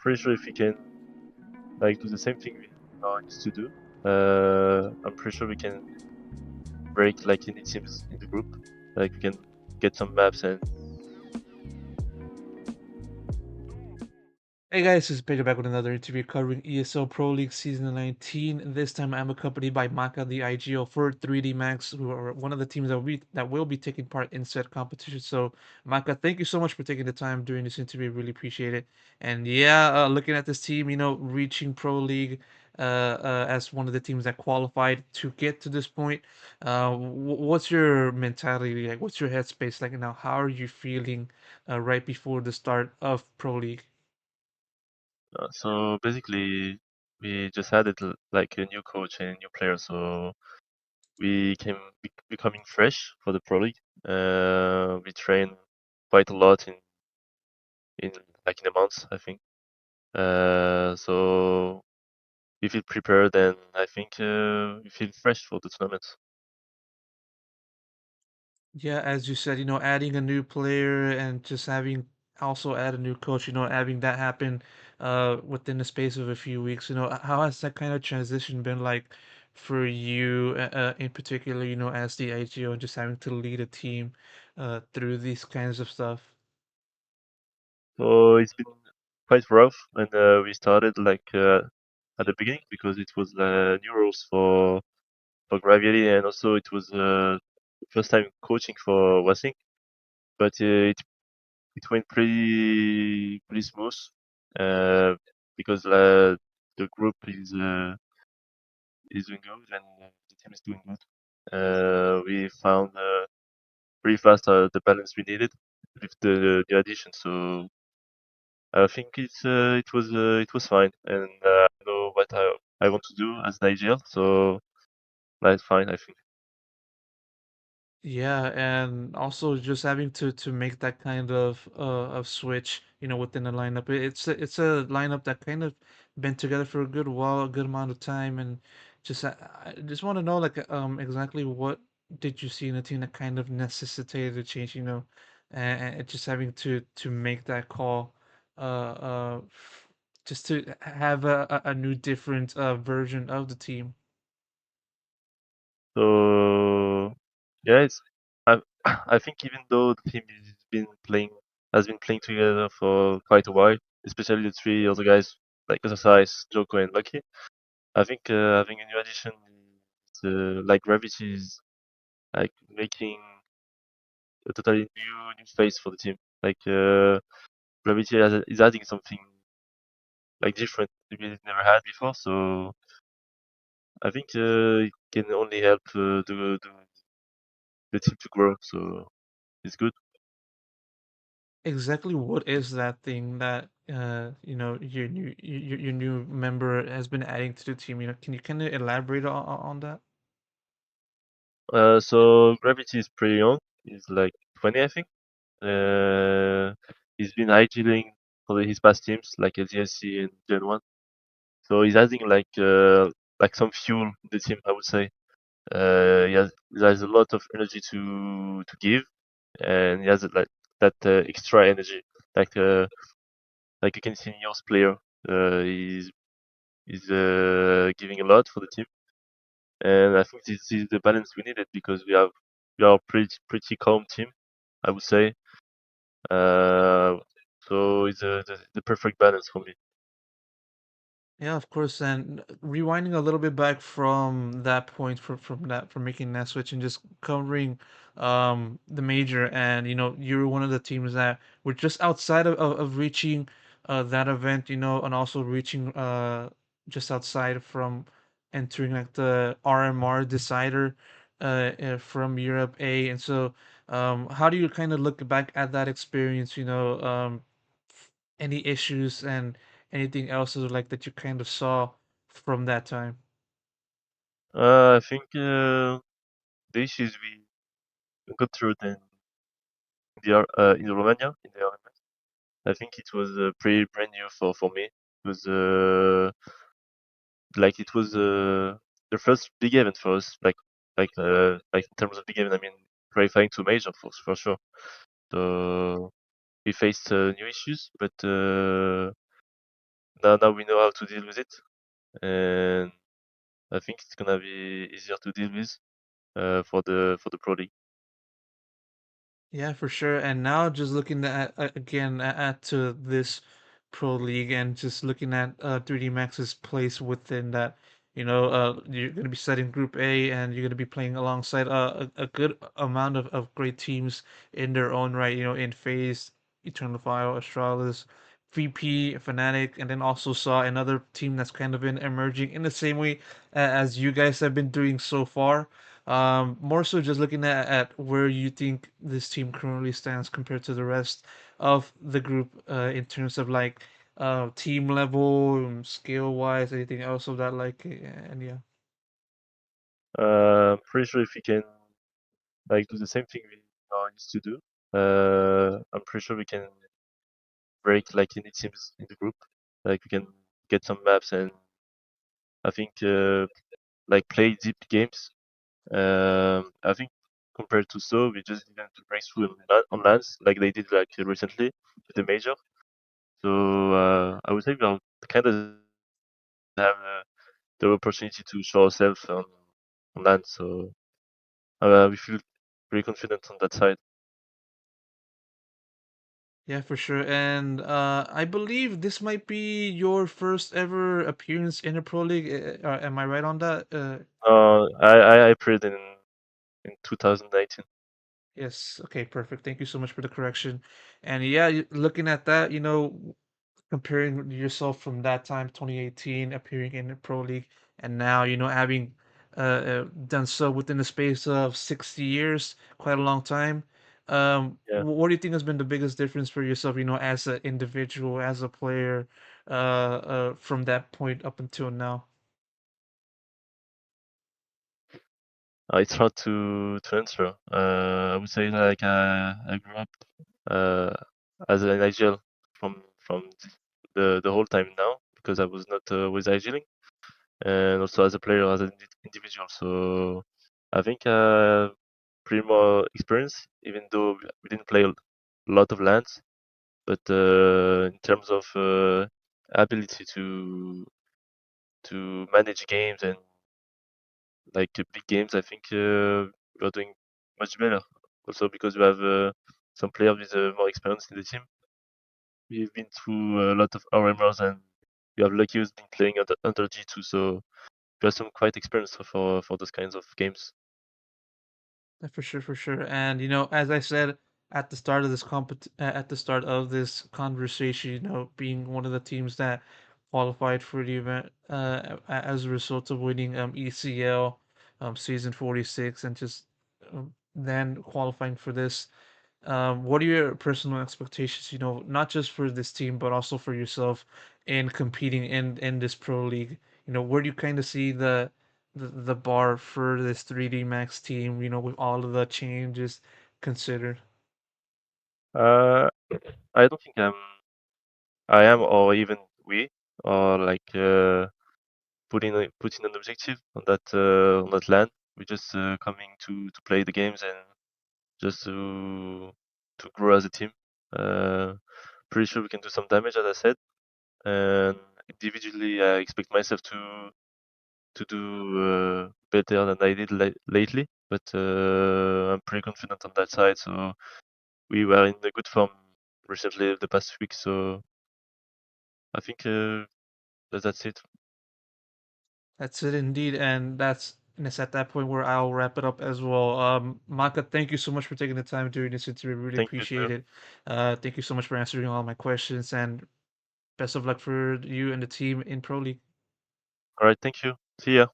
pretty sure if we can like do the same thing we used to do, I'm pretty sure we can break like any teams in the group. Like we can get some maps and Hey guys, this is Pedro back with another interview covering ESL Pro League Season 19. And this time I'm accompanied by Maka, the IGO for 3D Max, who are one of the teams that will be taking part in said competition. So, Maka, thank you so much for taking the time during this interview. Really appreciate it. And yeah, looking at this team, reaching Pro League as one of the teams that qualified to get to this point. What's your mentality like? What's your headspace like now? How are you feeling right before the start of Pro League? so basically we just added like a new coach and a new player, so we came becoming fresh for the pro league. We train quite a lot in like in a month, I think. So we feel prepared, and I think we feel fresh for the tournament. Yeah, as you said, adding a new player and just having also add a new coach, having that happen within the space of a few weeks, how has that kind of transition been like for you in particular, as the IGO and just having to lead a team through these kinds of stuff? So it's been quite rough when we started like at the beginning because it was new rules for Graviti, and also it was first time coaching for Wasing. But it went pretty smooth uh, because the group is doing good and the team is doing good. We found pretty fast the balance we needed with the addition. So I think it was fine, and I know what I want to do as an IGL, so that's fine. I think. Yeah, and also just having to make that kind of switch, within the lineup. It's a lineup that kind of been together for a good while, a good amount of time, and just I just want to know like exactly what did you see in the team that kind of necessitated a change, and just having to make that call, just to have a new different version of the team. So yeah, it's I I think even though the team has been playing together for quite a while, especially the three other guys like Exercise, Joko, and Lucky. I think having a new addition, like Gravity, is like making a totally new face for the team. Like Gravity is adding something like different we never had before. So I think it can only help the team to grow. So it's good. Exactly what is that thing that your new member has been adding to the team? Can you kind of elaborate on that? So Gravity is pretty young. He's like 20, I think. Uh, he's been idling for his past teams like LGSC and Gen 1. So he's adding like some fuel in the team, I would say. He has a lot of energy to give, and he has like that extra energy, like uh, like a continuous player. He's giving a lot for the team, and I think this is the balance we needed because we are a pretty calm team, I would say. Uh, so it's the perfect balance for me. Yeah, of course. And rewinding a little bit back from that point, from making that switch and just covering the major, and you're one of the teams that were just outside of reaching that event, and also reaching just outside from entering like the RMR decider from Europe A. And so how do you kind of look back at that experience, any issues and anything else like that you kind of saw from that time? I think the issues we got through in Romania in the elements. I think it was pretty brand new for me. It was it was the first big event for us. Like in terms of big event, I mean qualifying to major for sure. So we faced new issues, but now we know how to deal with it, and I think it's gonna be easier to deal with for the pro league. Yeah, for sure. And now just looking at again at to this pro league and just looking at 3D Max's place within that, you're going to be setting Group A and you're going to be playing alongside a good amount of great teams in their own right. In Phase, Eternal Fire, Astralis, VP, Fnatic, and then also saw another team that's kind of been emerging in the same way as you guys have been doing so far. More so just looking at where you think this team currently stands compared to the rest of the group in terms of like team level, skill wise, anything else of that like, and yeah. Pretty sure if we can like do the same thing we are used to do, I'm pretty sure we can break like any teams in the group. Like we can get some maps and I think like play deep games. I think compared to so, we just didn't break through on lands like they did like recently with the major. So I would say we are kind of have the opportunity to show ourselves on land. So we feel pretty confident on that side. Yeah, for sure. And I believe this might be your first ever appearance in a pro league. Am I right on that? I played in 2019. Yes. Okay, perfect. Thank you so much for the correction. And yeah, looking at that, comparing yourself from that time, 2018, appearing in the Pro League, and now, having done so within the space of 60 years, quite a long time. Yeah. What do you think has been the biggest difference for yourself, as an individual, as a player, from that point up until now? It's hard to answer. I would say like I grew up uh, as an IGL from the whole time now because I was not always IGLing and also as a player as an individual. So I think pretty more experience even though we didn't play a lot of lands, but in terms of ability to manage games and like big games, I think we're doing much better. Also because we have some players with more experience in the team. We've been through a lot of RMRs and we have Lucky who's been playing under G2, so we have some quite experience for those kinds of games. For sure, for sure. And as I said at the start of this at the start of this conversation, being one of the teams that qualified for the event as a result of winning ECL season 46 and just then qualifying for this. What are your personal expectations, not just for this team, but also for yourself in competing in this pro league? Where do you kind of see the bar for this 3D Max team, with all of the changes considered? Uh, I don't think I am or even we are like putting an objective on that land. We're just coming to play the games and just to grow as a team. Uh, Pretty sure we can do some damage, as I said. And individually, I expect myself to do better than I did lately. But I'm pretty confident on that side. So we were in a good form recently the past week. So I think that's it. That's it indeed, and it's at that point where I'll wrap it up as well. Maka, thank you so much for taking the time during this interview. Really Thank you appreciate too. it. Thank you so much for answering all my questions, and best of luck for you and the team in Pro League. All right, thank you. See ya.